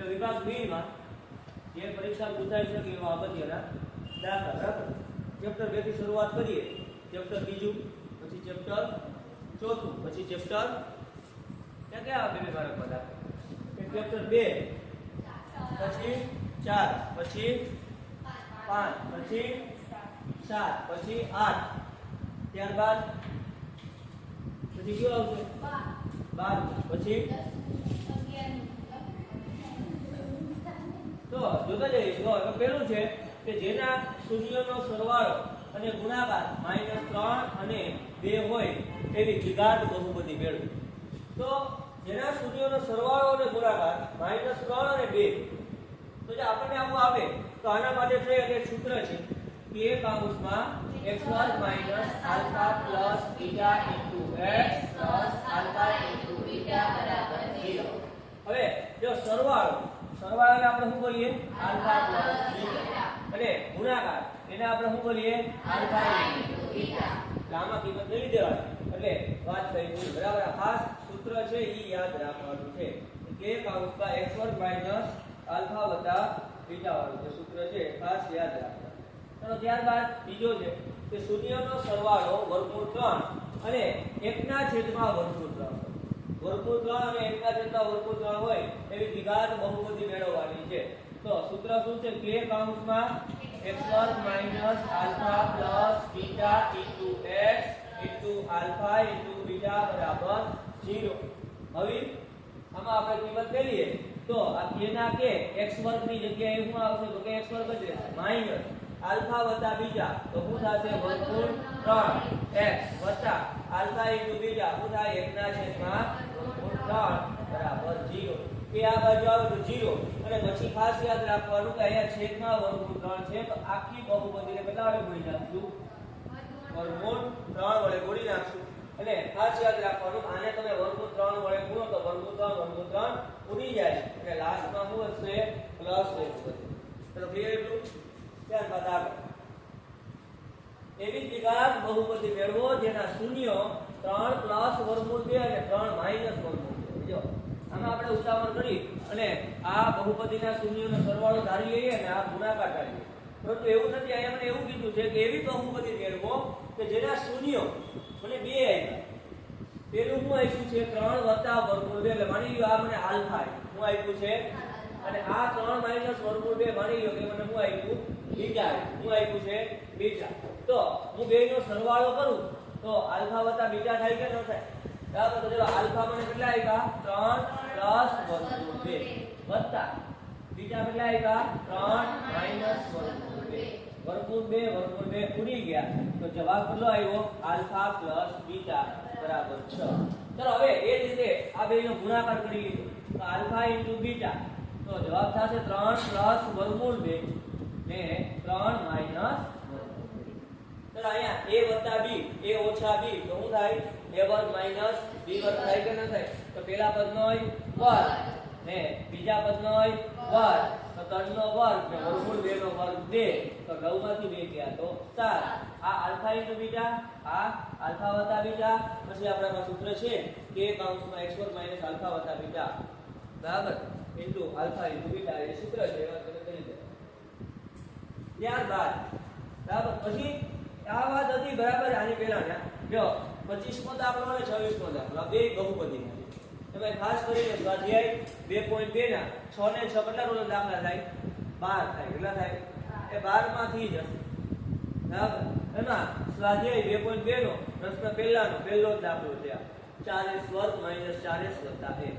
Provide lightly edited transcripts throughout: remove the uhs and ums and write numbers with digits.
એટલે વિભાગ બી માં જે પરીક્ષા પૂછાઈ શકે એવા અગત્યના દાખલા બરાબર. ચેપ્ટર 2 થી શરૂઆત કરીએ. ચેપ્ટર બીજું, પછી ચેપ્ટર ચોથું, પછી ચેપ્ટર ક્યાં ક્યાં બે બાળક બધા ચેપ્ટર 2, પછી 4, પછી 5, પછી 7, પછી 8, ત્યારબાદ પછી કયો આવશે 12, પછી તો જોતા જઈએ. જો હવે પહેલું છે કે જેના શૂન્યનો સરવાળો અને ગુણાકાર -3 અને 2 હોય એવી દ્વિઘાત બહુપદી મેળવો. તો જેના શૂન્યનો સરવાળો અને ગુણાકાર -3 અને 2, તો જે આપણને આવું આવે તો આના માટે છે એક સૂત્ર છે કે કૌંસમાં x2 - alpha plus beta into x plus alpha into beta બરાબર 0. હવે જો સરવાળાને આપણે શું બોલીએ આલ્ફા પ્લસ બીટા અને ગુણાકાર એને આપણે શું બોલીએ આલ્ફા ઇન્ટુ બીટા. આમાં કિંમત લઈ દેવાની એટલે વાત થઈ ગઈ બરાબર. આ ખાસ સૂત્ર છે ઈ યાદ રાખવાનું છે કે કૌંસમાં x2 - આલ્ફા વત્તા બીટા વાળું જે સૂત્ર છે ખાસ યાદ રાખવાનું. તો ત્યારબાદ બીજો છે કે શૂન્યનો સરવાળો વર્ગમૂળ 3 અને 1/3 વર્ગમૂળ 3. વર્ગમૂળ 3 અને 1/3 વર્ગમૂળ 3 હોય એવી દ્વિઘાત બહુપદી મેળવવાની છે. તો સૂત્ર શું છે કે કૌંસમાં x2 - alpha plus beta into x into alpha into beta બરાબર 0. હવે આમાં આપણે કિંમત કરીએ તો આ કેના કે x2 ની જગ્યાએ શું આવશે તો કે x2 જ રહેશે માઈનસ આલ્ફા વત્તા બીટા તો શું થશે વર્ગમૂળ 3x વત્તા આલ્ફા ઇન્ટુ બીટા શું થાય 1/3 બરાબર 0. કે આ બાજુ આવે તો 0 અને પછી ખાસ યાદ રાખવાનું કે અહીંયા છેદમાં વર્ગમૂળ 3 છે તો આખી બહુપદીને કેટલા વડે ગુણી નાખશું વર્ગમૂળ 3 વડે ગુણી નાખશું. અને ખાસ યાદ રાખવાનું આને તમે વર્ગમૂળ 3 વડે ગુણો તો વર્ગમૂળ 3 ઉડી જાય અને લાસ્ટમાં શું હશે પ્લસ વસ્તુ. ચલો ક્લિયર એટલું. ત્યારબાદ આગળ એવી દ્વિઘાત બહુપદી મેળવો જેના શૂન્યો 3 પ્લસ વર્ગમૂળ 2 અને 3 માઈનસ વર્ગમૂળ 2. જો આમાં આપણે ઉદાહરણ કરી અને આ બહુપદીના શૂન્યોનો સરવાળો ધારી લઈએ અને આ ગુણાકાર ધારી લઈએ. પરંતુ એવું નથી, અહીંયા મને એવું કીધું છે કે એવી બહુપદી મેળવો કે જેના શૂન્યો મને 2 આપ્યા. પેલું શું આપ્યું છે 3 વત્તા વર્ગમૂળ 2 એટલે માની લ્યો આ મને આલ્ફા શું આપ્યું છે અને આ 3 માઈનસ વર્ગમૂળ 2 માની લ્યો કે મને શું આપ્યું બીટા શું આપ્યું છે બીટા. તો હું બેયનો સરવાળો કરું તો આલ્ફા વત્તા બીટા થાય કે ન થાય બરાબર. તો ચલો આલ્ફા મને કેટલા આપ્યા 3 પ્લસ વર્ગમૂળ 2 વત્તા બીટા કેટલા આપ્યા 3 માઈનસ વર્ગમૂળ 2. વર્ગમૂળ 2 ઉડી ગયા તો જવાબ કેટલો આવ્યો આલ્ફા પ્લસ બીટા બરાબર 6. ચલો હવે એ જ રીતે આ બેયનો ગુણાકાર કરી લીધો તો આલ્ફા ઇન્ટુ બીટા તો જવાબ થશે 3 પ્લસ વર્ગમૂળ 2 ને 3 માઈનસ વર્ગમૂળ 2. ચલો અહીંયા a વત્તા b a ઓછા b તો શું થાય a વર્ગ માઈનસ b વર્ગ થાય કે ન થાય. તો પહેલા પદનો વર્ગ ને બીજા પદનો વર્ગ તો 3 નો વર્ગ ને વર્ગમૂળ 2 નો વર્ગ 2 તો 9 માંથી 2 ગયા તો 7. આ આલ્ફા ઇન્ટુ બીટા આ આલ્ફા વત્તા બીટા પછી આપણામાં સૂત્ર છે કે કૌંસમાં x2 - આલ્ફા વત્તા બીટા બરાબર ઇન્ટુ આલ્ફા ઇન્ટુ બીટા એ સૂત્ર છે એ વાત તમે કરી દે. ત્યારબાદ બરાબર પછી આ વાત હતી બરાબર આની પહેલા જો 25મો દાખલો અને 26મો દાખલો આ બે બહુપદીના છે. તમે ખાસ કરીને સ્વાધ્યાય 2.2 ના 6 ને 6 કેટલા રોલ દાખલા થાય 12 થાય. કેટલા થાય એ 12 માંથી જ હશે બરાબર. એમાં સ્વાધ્યાય 2.2 નો પ્રશ્ન પહેલો જ દાખલો છે આ 4s વર્ગ - 4s વત્તા 1.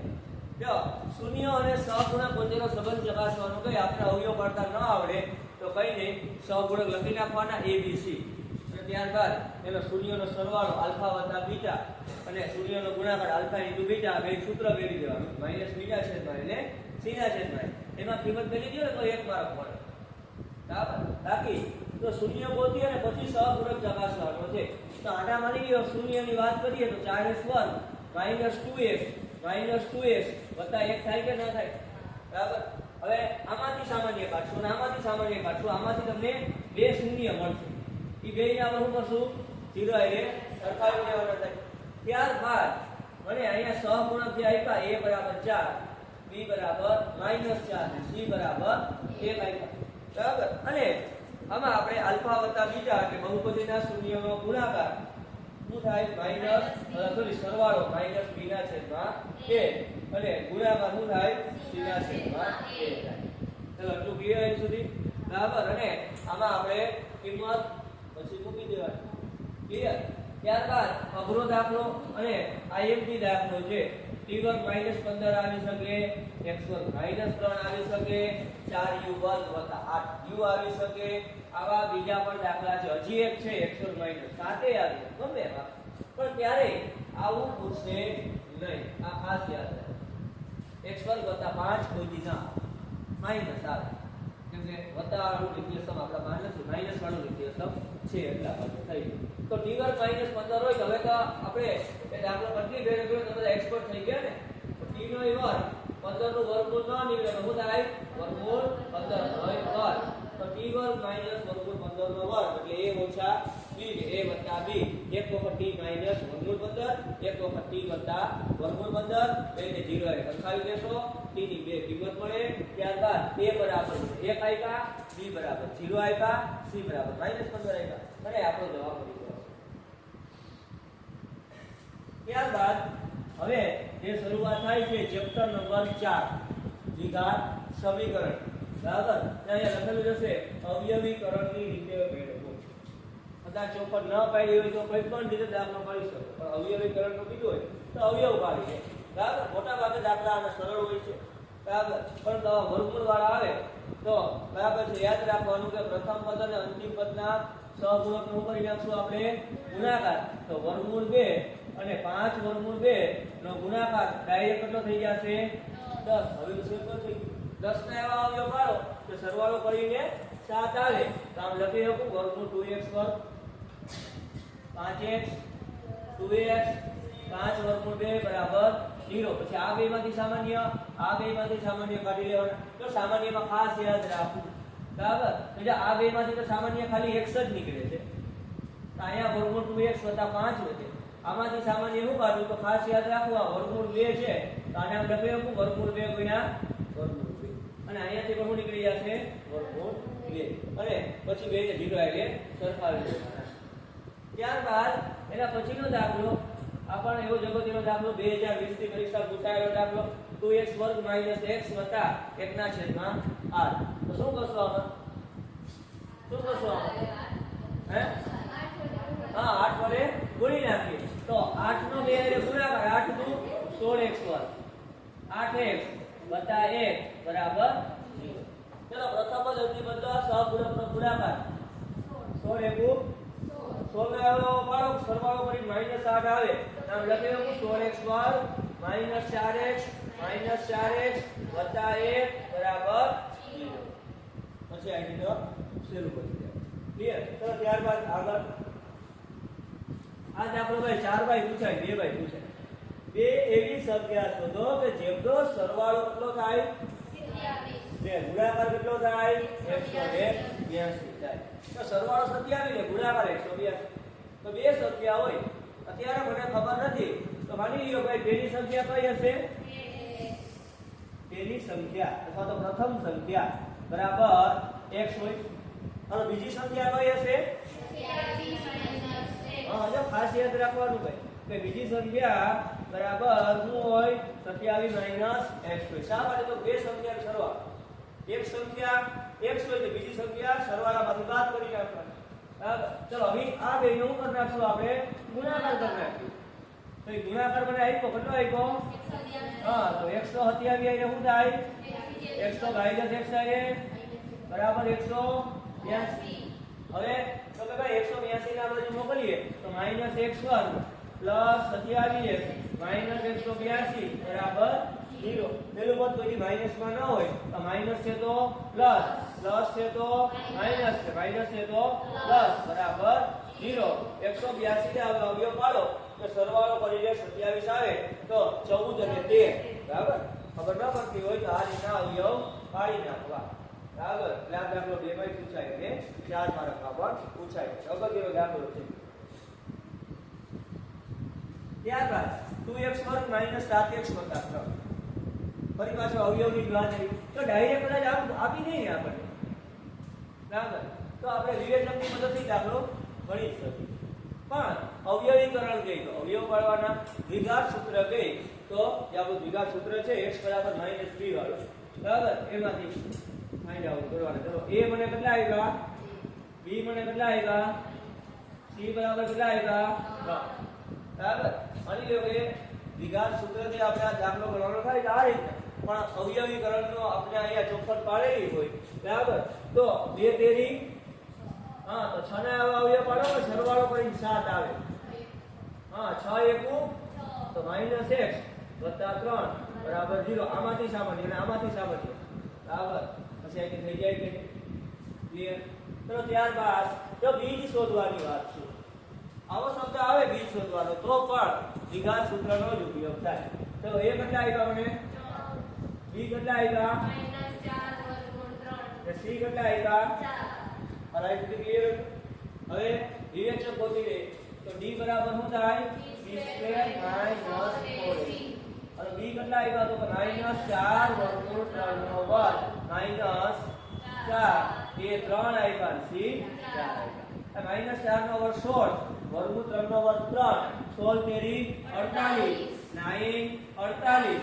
જો શૂન્ય અને સહગુણક વચ્ચેનો સંબંધ ચકાસવાનો કઈ આપણે અવયવ પાડતા ન આવડે તો કઈ નહીં સહગુણક લખી નાખવાના abc અને ત્યારબાદ એનો શૂન્યનો સરવાળો આલ્ફા વત્તા બીટા અને શૂન્યનો ગુણાકાર આલ્ફા ઇન્ટુ બીટા બે સૂત્ર ફેરવી દેવાનું માઈનસ બીટા છેદમાં એટલે સીના છેદમાં એમાં કિંમત ફેરવી દો તો 1 માર્ક મળે બરાબર. બાકી તો શૂન્ય ગોતી અને પછી સહગુણક ચકાસવાનો છે. તો આના માની લ્યો શૂન્યની વાત કરીએ તો 4s વર્ગ - 2s વત્તા 1 થાય કે ન થાય બરાબર. હવે આમાંથી સામાન્ય કાઢશું અને આમાંથી સામાન્ય કાઢશું આમાંથી તમને બે શૂન્ય મળશે. એ બેને આપણે શું કરશું 0 એટલે સરખાવી દેવાના થાય. ત્યારબાદ મને અહીંયા સહગુણક જે આપ્યા a બરાબર 4 b b બરાબર -4 અને c બરાબર 1 આપ્યા બરાબર અને આમાં આપણે આલ્ફા વત્તા બીટા એટલે બહુપદીના શૂન્યનો ગુણાકાર શું થાય સરવાળો -b ના છેદમાં a અને ગુણાકાર શું થાય c ના છેદમાં a થાય ચલો એટલું ક્લિયર અહીં સુધી બરાબર અને આમાં આપણે કિંમત પછી મૂકી દેવાની ક્લિયર ત્યારબાદ અઘરો દાખલો અને IMP દાખલો છે t2 -15 આવી શકે x2 -3 આવી શકે 4u2 + 8u આવી શકે આવા બીજા પણ દાખલા છે હજી એક છે x2 -7 આવી ગમે એમાં પણ ત્યારે આવું પૂછશે નહીં આ ખાસ યાદ રાખો x2 + 5 કોઈ દી ના માઈનસ આવે કેમ કે વત્તા વાળું નિત્યસમ આપણા માઈનસ વાળું નિત્યસમ છે એટલા માટે થઈ તો t2 -15 હોય તો હવે તો આપણે એ દાખલો કેટલી ભેગો કર્યો તો બધા એક્સપર્ટ થઈ ગયા ને તો t નો વર્ગ 15 નું વર્ગમૂળ ન નીકળે તો શું થાય વર્ગમૂળ 15 નો વર્ગ તો t વર્ગ - વર્ગમૂળ 15 નો વર્ગ એટલે a ઓછા b a વત્તા b એક વખત t માઈનસ વર્ગમૂળ 15 એક વખત t વત્તા વર્ગમૂળ 15 એટલે 0 એ લખાવી દેશો t ની બે કિંમત મળે ત્યારબાદ a બરાબર 1 આપ્યા b બરાબર 0 આપ્યા c બરાબર -15 આપ્યા અને આપણો જવાબ મળી ગયો ત્યારબાદ હવે જે શરૂઆત થાય છે ચેપ્ટર નંબર 4 દ્વિઘાત સમીકરણ બરાબર અહીંયા લખેલું હશે અવયવીકરણની રીતે મેળવો કદાચ ચોપડ ન પાડી હોય તો કોઈ પણ રીતે દાખલો પાડી શકો પણ અવયવીકરણ નું કીધું હોય તો અવયવ પાડી છે બરાબર મોટા ભાગે દાખલા અને સરળ હોય છે બરાબર પણ વર્ગમૂળ વાળા આવે તો બરાબર છે યાદ રાખવાનું કે પ્રથમ પદ અને અંતિમ પદના સહગુણક નું કરી નાખશું આપણે ગુણાકાર તો વર્ગમૂળ 2 અને 5 વર્ગમૂળ 2 નો ગુણાકાર ડાયરેક્ટ કેટલો થઈ જશે 10 હવે શું થઈ 10 ના એવા અવયવ પાડો તો સરવાળો કરીને 7 આવે તો આમ લખી શકું વર્ગમૂળ 2x વર્ગ 5x 2x 5 વર્ગમૂળ 2 બરાબર 0 પછી આ બેમાંથી સામાન્ય કાઢી લેવાના તો સામાન્યમાં ખાસ યાદ રાખવું બરાબર એટલે આ બેમાંથી તો સામાન્ય ખાલી x જ નીકળે છે તો અહીંયા વર્ગમૂળ 2x + 5 વધે આમાંથી સામાન્ય શું કાઢું તો ખાસ યાદ રાખવું આ વર્ગમૂળ 2 છે તો આને આમ લખી શકું વર્ગમૂળ 2 ગુણ્યા વર્ગમૂળ 2 અને અહીંયાથી પણ શું નીકળી જશે વર્ગમૂળ 2 અને પછી બે ને 0 એટલે સરખાવી દેવાના ત્યારબાદ એના પછીનો દાખલો આ પણ એવો જગતનો દાખલો 2020 ની પરીક્ષા પૂછાયેલો દાખલો 2x વર્ગ - x વત્તા 1 ના છેદમાં 8 તો શું કરશો આમાં હે હા 8 વડે ગુણી નાખીએ તો 8 નો 2 વડે ગુણાકાર 8 દુ 16x વર્ગ 8x વત્તા 1 બરાબર 0 ચલો પ્રથમ પદ અંતિમ પદ સહગુણકનો ગુણાકાર 16 એકુ 16 નો પાડો સરવાળો કરી -8 આવે આમ લખી દઉં 16x વર્ગ -4x વત્તા 1 બરાબર 0 પછી આની તો શરૂ કરી દે ક્લિયર તો ત્યારબાદ આગળ આ દાખલો ભાઈ 4 ભાઈ પૂછાય 2 ભાઈ પૂછાય બે એવી સંખ્યા શોધો કે જેમનો સરવાળો કેટલો થાય 27 બે ગુણાકાર કેટલો થાય 182 થાય તો સરવાળો 27 ને ગુણાકાર 182 તો બે સંખ્યા હોય અત્યારે મને ખબર નથી તો માની લ્યો ભાઈ બેની સંખ્યા કઈ હશે બેની સંખ્યા અથવા તો પ્રથમ સંખ્યા બરાબર x હોય અને બીજી સંખ્યા કઈ હશે 27 હા જો ખાસ યાદ રાખવાનું ભાઈ કે બીજી સંખ્યા બરાબર શું હોય 27 - x હોય શા માટે તો બે સંખ્યાનો સરવાળો એક સંખ્યા x હોય તો બીજી સંખ્યા સરવાળામાંથી બાદ કરી નાખવાની બરાબર ચલો હવે આ બેનો શું કરી નાખશું આપણે ગુણાકાર કરી નાખીએ તો એ ગુણાકાર મને આપ્યો કેટલો આપ્યો હા તો 127 આવીને શું થાય 100 - x થાય બરાબર 182 હવે તો કે ભાઈ 182 ના બાજુ મોકલીએ તો -x વર્ગ પ્લસ 27x માઈનસ 182 બરાબર 0 પેલું પદ કોઈ માઈનસ માં ન હોય તો માઈનસ છે તો પ્લસ પ્લસ છે તો માઈનસ છે માઈનસ છે તો પ્લસ બરાબર 0 182 ને અવયવ પાડો તો સરવાળો કરીને 27 આવે તો 14 અને 13 બરાબર ખબર ન પડતી હોય તો આ રીતના અવયવ પાડી નાખવા બરાબર એટલે દાખલો 2 માં પૂછાય અને 4 માર્કમાં પણ પૂછાય અગત્યનો દાખલો છે ત્યારબાદ 2x વર્ગ - 7x વત્તા 3 ફરી પાછો અવયવની વાત આવી તો ડાયરેક્ટ કદાચ આપી દઈએ આપણને, બરાબર? તો આપણે વિવેચનની મદદથી દાખલો ગણી શકીએ. પણ અવયવીકરણ ગઈ તો અવયવ પાડવાના દ્વિઘાત સૂત્ર ગઈ તો જે આપણું દ્વિઘાત સૂત્ર છે x = -b વાળું, બરાબર? એમાંથી ફાઇન્ડ આઉટ કરવાના. ચલો a મને કેટલા આવ્યા, b મને કેટલા આવ્યા, c બરાબર કેટલા આવ્યા, 3, બરાબર? માની લો કે દ્વિઘાત સૂત્રથી આપણે આ દાખલો ગણવાનો થાય તો આ રીતના, પણ અવયવીકરણનો આપણે અહીંયા ચોખવટ પાડેલી હોય, બરાબર? તો 2 તેરી હા તો 6 ના અવયવ પાડો તો સરવાળો કરીને 7 આવે. હા 6 એકુ તો -x + 3 બરાબર 0. આમાંથી સામાન્ય અને આમાંથી સામાન્ય, બરાબર? પછી આ કે થઈ જાય કે ક્લિયર. તો ત્યારબાદ જો બીજ શોધવાની વાત છે, આવો શબ્દ આવે બીજ શોધવાનો તો પણ દ્વિઘાત સૂત્રનો જ ઉપયોગ થાય. તો a કેટલા આવ્યા મને, b કેટલા આવ્યા, -4 / 3 c કેટલા આવ્યા, 4. Right to clear. હવે વિવેચક ગોતી લે તો d બરાબર શું થાય, b² - 4ac. અને b કેટલા આવ્યા તો -4 / 3 નો વર્ગ -4 a 3 આવ્યા, c 4 આવ્યા. -4 નો વર્ગ 16 વર્ગમૂળ 3 નો વર્ગ 3, 16 તેરી 48, 9 48.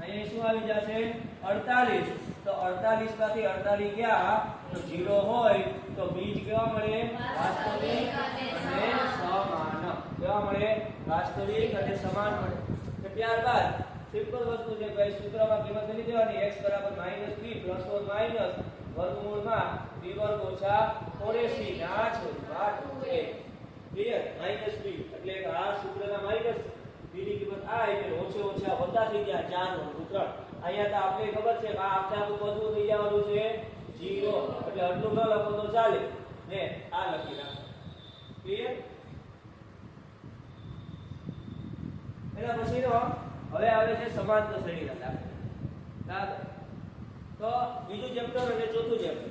અહીં શું આવી જશે 48. તો 48 માંથી 48 ગયા તો 0 હોય તો બીજ કેવા મળે, વાસ્તવિક અને સમાન. કેવા મળે, વાસ્તવિક અને સમાન મળે. તો ત્યારબાદ સિમ્પલ વસ્તુ છે ભાઈ, સૂત્રમાં કિંમત લઈ દેવાની x = -b + વર્ગમૂળમાં b² - 4ac ના છેદમાં 2a. ક્લિયર? -b એટલે આ સૂત્રના માઈનસ b ની કિંમત આ એટલે ઓછા વત્તા થઈ ગયા 4 / 3. અહીંયા તો આપણે ખબર છે કે આ આખા બધું થઈ જવાનું છે 0, એટલે આટલું ન લખો તો ચાલે ને આ લખી નાખો. ક્લિયર? એના પછીનો હવે આવે છે સમાંતર શ્રેણીના દાખલા, બરાબર? તો બીજું ચેપ્ટર અને ચોથું ચેપ્ટર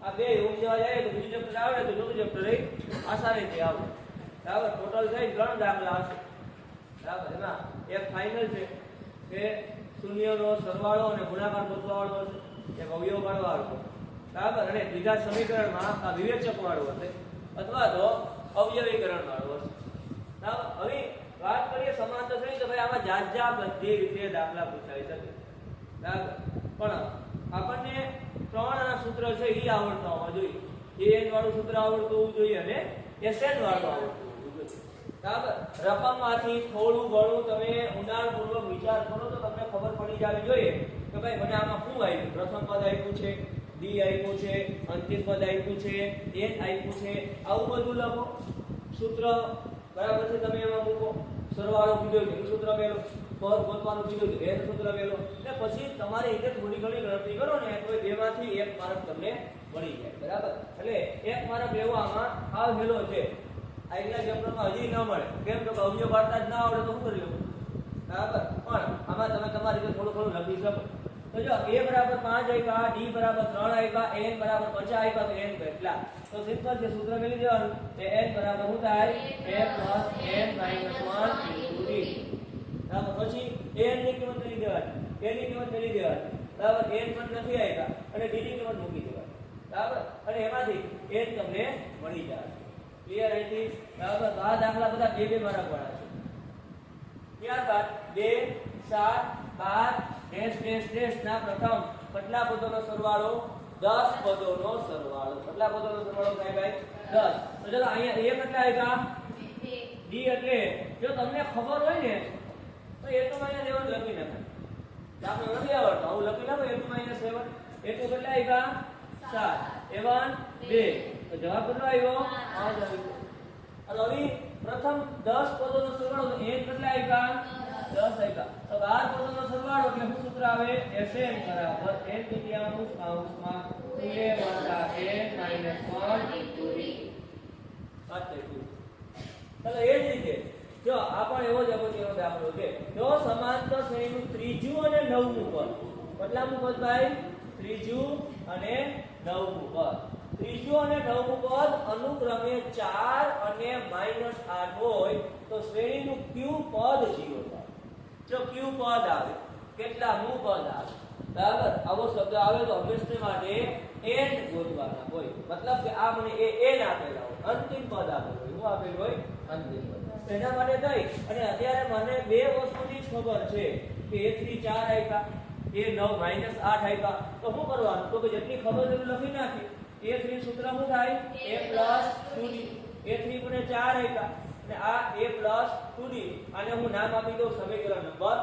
આ બે એવું જવા જાય તો બીજું ચેપ્ટર આવે તો ચોથું ચેપ્ટર આસાનીથી આવે, બરાબર? ટોટલ થઈ 3 દાખલા હશે, બરાબર? એમાં એક ફાઇનલ છે કે શૂન્યનો સરવાળો અને ગુણાકાર ગોતવાવાળો હશે, એક અવયવ પાડવાવાળો, બરાબર? અને દ્વિઘાત સમીકરણમાં આ વિવેચક વાળું હશે અથવા તો અવયવીકરણ વાળું હશે, બરાબર? હવે વાત કરીએ સમાંતર શ્રેણી તો ભાઈ આમાં જાત બધી રીતે દાખલા પૂછાઈ શકે, બરાબર? પણ આપણને 3 ના સૂત્ર છે એ આવડતા હોવા જોઈએ. an વાળું સૂત્ર આવડતું હોવું જોઈએ અને sn વાળું આવડતું હોવું જોઈએ, બરાબર? રકમમાંથી થોડું ઘણું તમે ઊંડાણપૂર્વક વિચાર કરો તો તમને ખબર પડી જવી જોઈએ કે ભાઈ મને આમાં શું આવ્યું. પ્રથમ પદ આપ્યું છે, d આપ્યું છે, અંતિમ પદ આપ્યું છે, n આપ્યું છે, આવું બધું લખો સૂત્ર, બરાબર છે? તમે એમાં મૂકો, સરવાળો કીધો છે સૂત્ર મેળવો, પદ ગોતવાનું કીધું છે એનું સૂત્ર મેળવો, ને પછી તમારે રીતે થોડી ઘણી ગણતરી કરો ને તો બેમાંથી 1 માર્ક તમને મળી જાય, બરાબર? એટલે 1 માર્ક લેવામાં આ હેલો છે. આગલા ચેપ્ટરમાં હજી ન મળે, કેમ તો અવયવ પાડતા જ ના આવડે તો શું કરી લો, બરાબર? પણ આમાં તમે તમારી રીતે થોડું ઘણું લખી શકો. તો જો a = 5 આવ્યા, d = 3 આવ્યા, n = 50 આવ્યા તો n કેટલા? તો સિમ્પલ છે, સૂત્ર મેળવી દેવાનું કે n બરાબર શું થાય, a + n - 1 * d. બરાબર? પછી n ની કિંમત લઈ દેવાની, n ની કિંમત લઈ દેવાની, બરાબર? n પણ નથી આવ્યા અને d ની કિંમત મૂકી દેવાની, બરાબર? અને એમાંથી n તમને મળી જશે. ક્લિયર? અહીંથી બરાબર? આ દાખલા બધા 2 માર્ક વાળા છે. ત્યારબાદ 2 7 12 ના પ્રથમ કેટલા પદોનો સરવાળો, 10 પદોનો સરવાળો. કેટલા પદોનો સરવાળો થાય ભાઈ, 10. તો ચલો અહીંયા a કેટલા આવ્યા, d એટલે જો તમને ખબર હોય ને તો a to -7 લખી નાખો. દાખલો નથી આવડતો આવું લખી નાખો, a to -7. a to કેટલા આવ્યા, 7, a1 2. તો જવાબ કેટલો આવ્યો, 5 આવ્યો. હવે પ્રથમ 10 પદોનો સરવાળો તો n કેટલા આવ્યા, 10 આવ્યા. તો 12 પદોનો સરવાળો એટલે શું સૂત્ર આવે, sn = n કૌંસમાં 2a + n - 1 * d. ચાલો એ જ રીતે જો આ પણ એવો જ અગત્યનો દાખલો છે. જો સમાંતર શ્રેણીનું ત્રીજું અને નવમું પદ, કેટલામું પદ ભાઈ, ત્રીજું અને નવમું પદ. ત્રીજું અને નવમું પદ અનુક્રમે 4 અને -8 હોય તો શ્રેણીનું કયું પદ 0 થાય? જો કયું પદ આવે, કેટલામું પદ આવે, બરાબર, આવો શબ્દ આવે તો હંમેશા માટે n ગોતવાના હોય. મતલબ કે આ મને n આપેલા હોય, અંતિમ પદ આપેલું હોય. શું આપેલું હોય? અંતિમ પદ. એના માટે થઈ અને અત્યારે મને બે વસ્તુની જ ખબર છે કે a3 4 આપ્યા, a9 -8 આપ્યા. તો શું કરવાનું? તો કે જેટલી ખબર છે એટલું લખી નાખી. a3 સૂત્ર શું થાય? a + 2d. a3 મને 4 આપ્યા અને આ a + 2d. આને હું નામ આપી દઉં સમીકરણ નંબર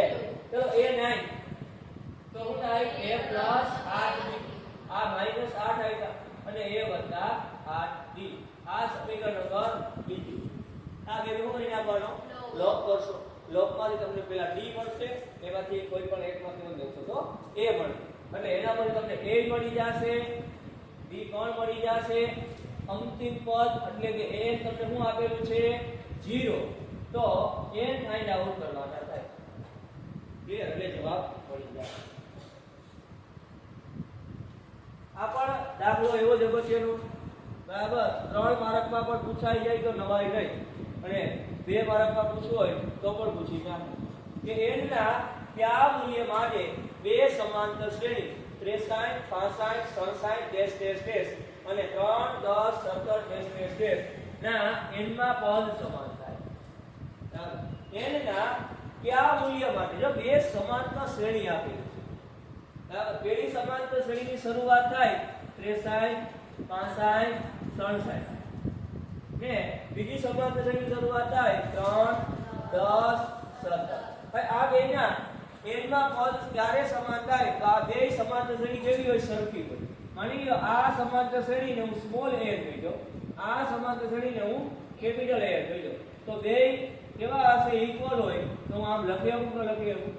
1. ચલો a9 તો શું થાય? a + 8d. આ -8 આપ્યા અને a + 8d. આ સમીકરણ નંબર 2. આ બે શું કરીને આપવાનો? લોક કરશો. લોકમાંથી તમને પહેલા d મળશે, એમાંથી કોઈ પણ એકમાંથી તમે લેશો તો a મળશે. એટલે એના પર તમને a મળી જશે, b પણ મળી જશે. અંતિમ પદ એટલે કે n તમને શું આપેલું છે? 0. તો n ફાઇન્ડ આઉટ કરવાના થાય. ક્લિયર? એટલે જવાબ મળી જાય. આ પણ દાખલો એવો જ અગત્યનો, બરાબર, 3 માર્કમાં પણ પૂછાઈ જાય તો નવાઈ નહીં, અને 2 માર્કમાં પૂછવું હોય તો પણ પૂછી નાખે કે n ના કયા મૂલ્ય માટે બે સમાંતર શ્રેણી 63 65 67 અને 3 10 17 ના n માં પદ સમાન થાય. n ના કયા મૂલ્ય માટે? જો બે સમાંતર શ્રેણી આપેલી છે, બરાબર, પેલી સમાંતર શ્રેણીની શરૂઆત થાય 63 65 67 ને બીજી સમાંતર શ્રેણીની શરૂઆત થાય 3 10 17. હવે આ બેના n માં પદ ક્યારે સમાન થાય? તો આ બે સમાંતર શ્રેણી કેવી હોય? સરખી હોય. માની લો આ સમાંતર શ્રેણીને હું સ્મોલ a કહી દઉં, આ સમાંતર શ્રેણીને હું કેપિટલ a કહી દઉં. તો બે કેવા હશે? ઇક્વલ હોય. તો હું આમ લખી શકું તો લખી શકું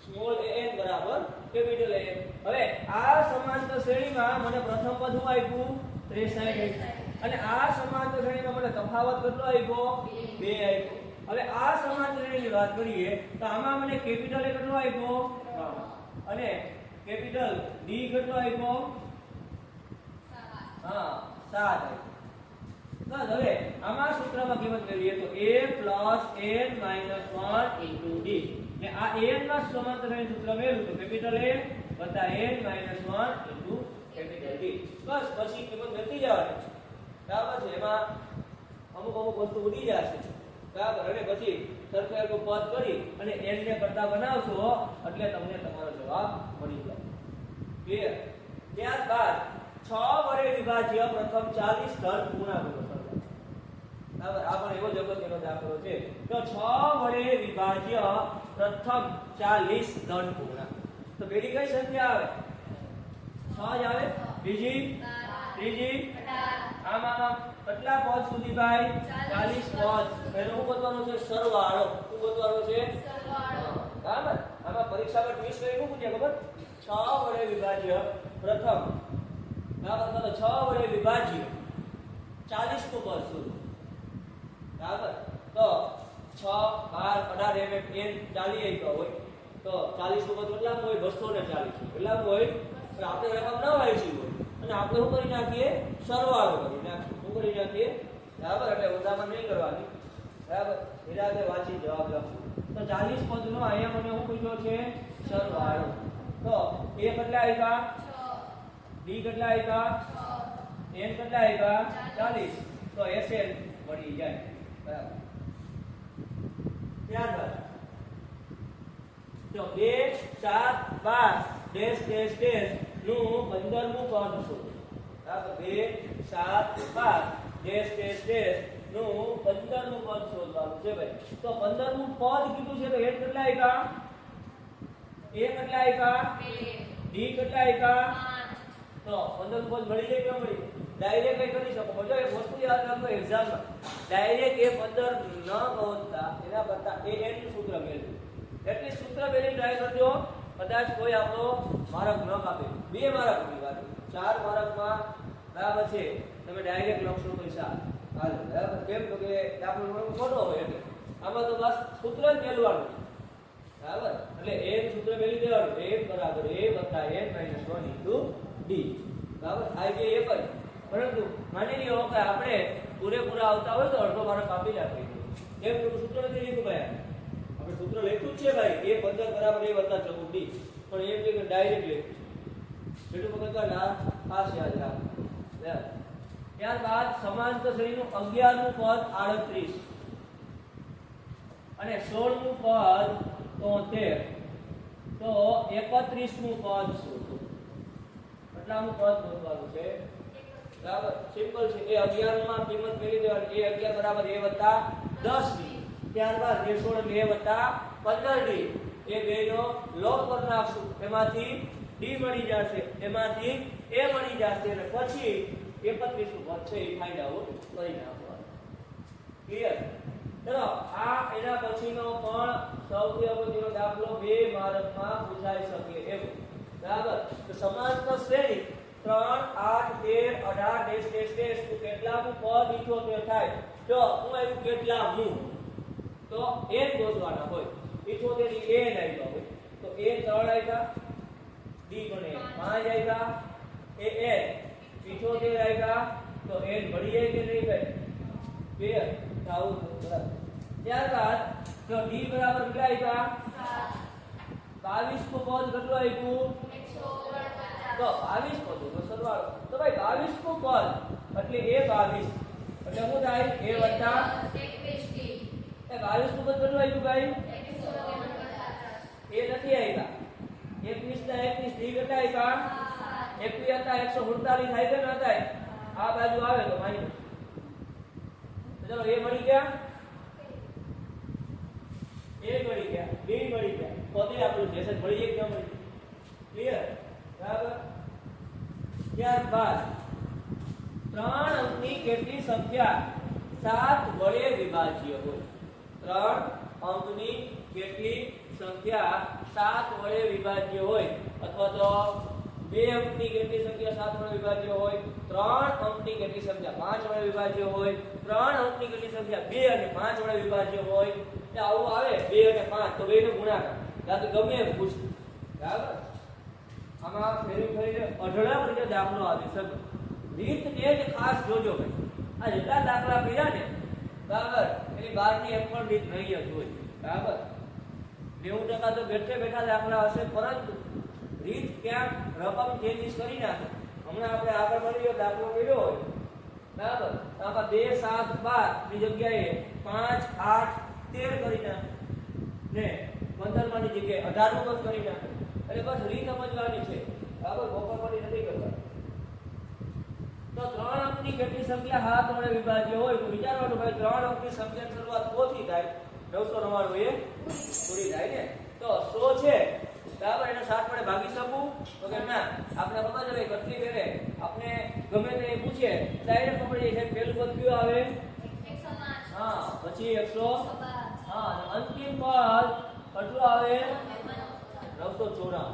સ્મોલ an બરાબર કેપિટલ A. હવે આ સમાંતર શ્રેણીમાં મને પ્રથમ પદ શું આપ્યું? 63. અને આ સમાંતર શ્રેણીમાં મને તફાવત કેટલો આપ્યો? 2 આપ્યો. હવે આ સમાંતર શ્રેણીની વાત કરીએ તો આમાં મને કેપિટલ A કેટલો આપ્યો? 3. અને કેપિટલ D કેટલો આપ્યો? 7. હા, 7 આપ્યો. બસ હવે આમાં સૂત્રમાં કિંમત મેળવીએ તો a + n - 1 * d. ને આ n માં સમાંતર શ્રેણી સૂત્ર મેળવ્યું તો capital A + n - 1 * capital D. બસ પછી કિંમત મેળવી જવાની. બરાબર છે? એમાં અમુક વસ્તુ ઉડી જશે, બરાબર, અને પછી સરખેરનું પદ કરી અને n ને કરતા બનાવશો એટલે તમને તમારો જવાબ મળી જાય. ક્લિયર? ત્યારબાદ 6 વડે વિભાજ્ય પ્રથમ 40 ધન પૂર્ણાંકો. બરાબર, આ પણ એવો જ અગત્યનો દાખલો છે. તો 6 વડે વિભાજ્ય પ્રથમ 40 ધન પૂર્ણાંક. તો પેલી કઈ સંખ્યા આવે? 6 જ આવે. બીજી, ત્રીજી, આમાં કેટલા પદ સુધી ભાઈ? 40 પદ. એનો શું ગોતવાનું છે? સરવાળો. શું ગોતવાનો છે? સરવાળો. બરાબર. આમાં પરીક્ષામાં ટ્વિસ્ટ કરી શું પૂછ્યા ખબર? 6 વડે વિભાજ્ય પ્રથમ, બરાબર, તો 6 વડે વિભાજ્ય 40 નું પદ સુધી. બરાબર, તો 6 12 18 એમ n 40 આપ્યા હોય તો 40 નું પદ કેટલાનું હોય? 240. કેટલાનું હોય? આપણે રકમ ન વાંચી હોય અને આપણે શું કરી નાખીએ? સરવાળો કરી નાખીએ. શું કરી નાખીએ? બરાબર, એટલે ઉદાહરણ નહીં કરવાની. બરાબર, નિરાતે વાંચી જવાબ લખો. તો 40 પદનો અહીંયા મને શું પૂછ્યો છે? સરવાળો. તો a કેટલા આપ્યા? 6. d કેટલા આપ્યા? 6. n કેટલા આપ્યા? 40. તો SN મળી જાય. બરાબર. ત્યારબાદ તો 2 7 12 નું 15મું પદ શોધો. બરાબર, 2 7 12 નું 15મું પદ શોધવાનું છે ભાઈ. તો 15મું પદ કીધું છે તો n કેટલા આપ્યા? a કેટલા આપ્યા? 2. d કેટલા આપ્યા? 5. તો 15મું પદ મળી જાય કે મળી? ડાયરેક્ટ કઈ કરી શકો. જો એક વસ્તુ યાદ રાખો એક્ઝામમાં, ડાયરેક્ટ એ 15 ન ગોતતા એના કરતા an નું સૂત્ર મેળવો. એટલે સૂત્ર મેળવી ટ્રાય કરજો. કદાચ કોઈ આપણો માર્ક ન કાપે. 2 માર્કની વાત, 4 માર્કમાં બરાબર છે તમે ડાયરેક્ટ લખશો તો સારું હાલો. બરાબર, કેમ તો કે દાખલો મોટો હોય એટલે આમાં તો બસ સૂત્ર જ મેળવવાનું. બરાબર, એટલે a સૂત્ર મેળવી દેવાનું. a બરાબર a + n - 1 * d. બરાબર, આ જે એક જ. પરંતુ માની લ્યો કે આપણે પૂરેપૂરા આવતા હોય તો અડધો માર્ક કાપી નાખીએ. કેમ કે સૂત્ર નથી લખ્યું ભાઈ, આપણે સૂત્ર લખ્યું જ છે ભાઈ, a 15 બરાબર a વત્તા 14b, પણ એમ કે ડાયરેક્ટ લખ્યું છે. જેટલું પકડવા ના ખાસ યાદ રાખો. ત્યારબાદ સમાંતર શ્રેણીનું 11મું પદ 38 અને 16મું પદ 73, તો 31મું પદ શોધો. કેટલામું પદ શોધવાનું છે? બરાબર, સિમ્પલ છે. એ 11 માં કિંમત મેળવી દેવાની. એ 11 બરાબર a વત્તા 10d. ત્યારબાદ એ 16 a વત્તા 15d. એ બેનો લોગ કરી નાખશું, એમાંથી d મળી જશે, એમાંથી a મળી જશે, અને પછી 31નું પદ છે એ ફાઇન્ડ આઉટ કરી નાખવાનું. ક્લિયર? ચલો, આ એના પછીનો પણ સૌથી અગત્યનો દાખલો 2 માર્કમાં પૂછાઈ શકે એવો. બરાબર, તો સમાંતર શ્રેણી 3 8 13 18 ડેશ ડેશ ડેશ તો કેટલામું પદ 78 થાય? જો હું આવ્યું કેટલામું, તો n ગોતવાના હોય. 78 ની n આવ્યા હોય તો a 3 આવ્યા, d બને 5 આવ્યા, a n 78 આવ્યા તો n મળી જાય કે નહીં ભાઈ? ક્લિયર? આવું બરાબર. ત્યારબાદ જો d બરાબર કેટલા આવ્યા? 22 નું પદ કેટલું આવ્યું? 149. તો 22 પદોનો સરવાળો. તો ભાઈ 22 નું પદ એટલે a 22 એટલે શું થાય? a વત્તા 21d. એ 22 નું પદ કેટલું આવ્યું ભાઈ? 149. એ નથી આવ્યા. 21 ના 21 d કેટલા આવ્યા? 21 હતા 148 થાય કે ન થાય? આ બાજુ આવે તો માઈનસ. ચલો એ મળી ગયા, એ મળી ગયા, બે મળી ગયા, પદે આપણું લેસન મળી જાય કે ન મળી? ક્લિયર? બરાબર. ત્યારબાદ 3 અંકની કેટલી સંખ્યા 7 વડે વિભાજ્ય હોય? 3 અંકની કેટલી સંખ્યા 7 વડે વિભાજ્ય હોય? અથવા તો 2 અંકની કેટલી સંખ્યા 7 વડે વિભાજ્ય હોય? 3 અંકની કેટલી સંખ્યા 5 વડે વિભાજ્ય હોય? 3 અંકની કેટલી સંખ્યા 2 અને 5 વડે વિભાજ્ય હોય? એટલે આવું આવે 2 અને 5 તો બેનો ગુણાકાર યા તો ગમે એમ પૂછ. બરાબર, આમાં ફેરી ફરીને અઢળક રીતે દાખલો આવી શકે. રીત એ જ ખાસ જોજો ભાઈ. આ જેટલા દાખલા કર્યા ને બરાબર એની બહારની એક પણ રીત નહીં જ હોય. બરાબર, 90% તો બેઠે બેઠા દાખલા હશે, પરંતુ રીત ક્યાંક રકમ ચેન્જીસ કરી નાખે. હમણાં આપણે આગળ મળ્યો દાખલો કર્યો હોય બરાબર, આમાં 2 7 12 ની જગ્યાએ 5 8 13 કરી નાખે ને 15 માની જગ્યાએ 18 નું બસ કરી નાખે. એટલે બસ રીત સમજવાની છે. બરાબર, ગોપાલપતિ નથી કરતા. તો 3 અંકની કેટલી સંખ્યા 7 વડે વિભાજ્ય હોય તો વિચારવાનું ભાઈ 3 અંકની સંખ્યાની શરૂઆત કોથી થાય? 999 એ પૂરી થાય ને. તો 100 છે બરાબર, એને 7 વડે ભાગી શકું? તો કે ના, આપણે ખબર છે ભાઈ કેટલી ફેરે આપણે ગમે તે પૂછે ડાયરેક્ટ ખબર છે પહેલું પદ કયું આવે? 105. હા, પછી 100. હા, અને અંતિમ પદ કેટલું આવે? 994.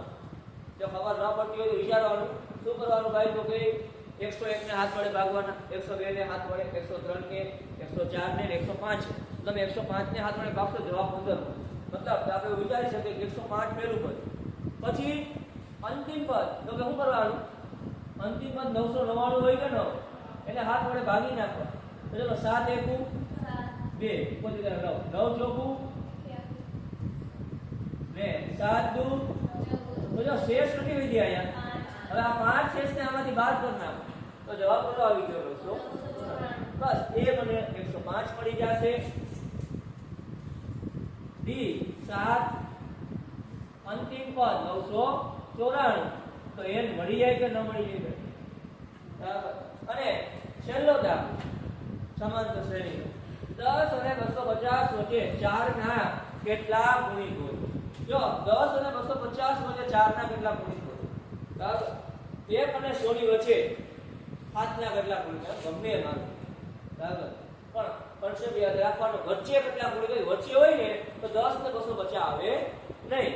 જો ખબર ન પડતી હોય તો વિચારવાનું શું કરવાનું ભાઈ? તો કે 101 ને હાથ વડે ભાગવાના, 102 ને હાથ વડે, 103 ને, 104 ને, 105. તમે 105 ને હાથ વડે ભાગશો જવાબ 15. મતલબ આપણે વિચારી શકીએ કે 105 પહેલું પદ, પછી અંતિમ પદ તો કે શું કરવાનું? અંતિમ પદ 999 હોય કે ન, એટલે હાથ વડે ભાગી નાખો. તો ચલો 7 1 2 પોતે 9 9 ચોકું ને 7 2. તો જો શેષ નથી વિધી અહીંયા. હવે આ 5 શેષને આમાંથી બાદ કરી નાખો તો જવાબ કેટલો આવી ગયો? 900. બસ એ મને 105 મળી જશે. ડી 7 અંતિમ પદ 994. તો n મળી જાય કે ન મળી જાય? બરાબર. અને છેલ્લો દાખલો સમાંતર શ્રેણીનો 10 અને 250 વચ્ચે 4 ના કેટલા ગુણિત હોય? જો 10 અને 250 વચ્ચે 4 ના કેટલા ગુણિત હોય? બરાબર, 1 અને 100 ની વચ્ચે 7 ના કેટલા ગુણિત હોય? ગમે એ માનો. બરાબર, પણ કોન્સેપ્ટ યાદ રાખવાનો વચ્ચે કેટલા ગુણિત હોય? વચ્ચે હોય ને તો 10 ને 250 આવે નહીં.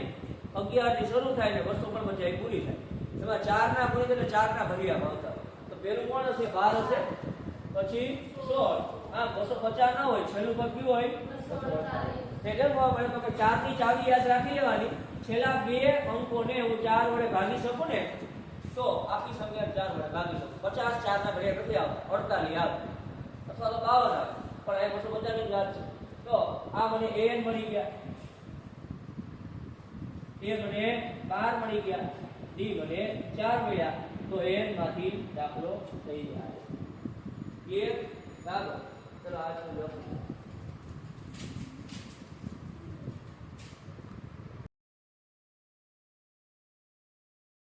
11 થી શરૂ થાય ને 250 પૂરી થાય. એમાં 4 ના ગુણિત એટલે 4 ના ભર્યામાં આવતા. તો પેલું કોણ હશે? 12 હશે, પછી 16. હા, 250 ના હોય, છેલ્લું પદ કયું હોય? 248. એટલે મને તો કે 4 ની ચાવી યાદ રાખી લેવાની. છેલ્લા બે અંકોને હું 4 વડે ભાગી શકું ને તો આખી સંખ્યા 4 વડે ભાગી શકું. 50 4 ના ભર્યા કેટલી આવે? 48 આવે, અથવા તો 52 આવે. પણ આ 250 ની જ વાત છે. તો આ મને an મળી ગયા, a મને 12 મળી ગયા, d મને 4 મળ્યા, તો n માંથી દાખલો થઈ જાય. ક્લિયર? બરાબર.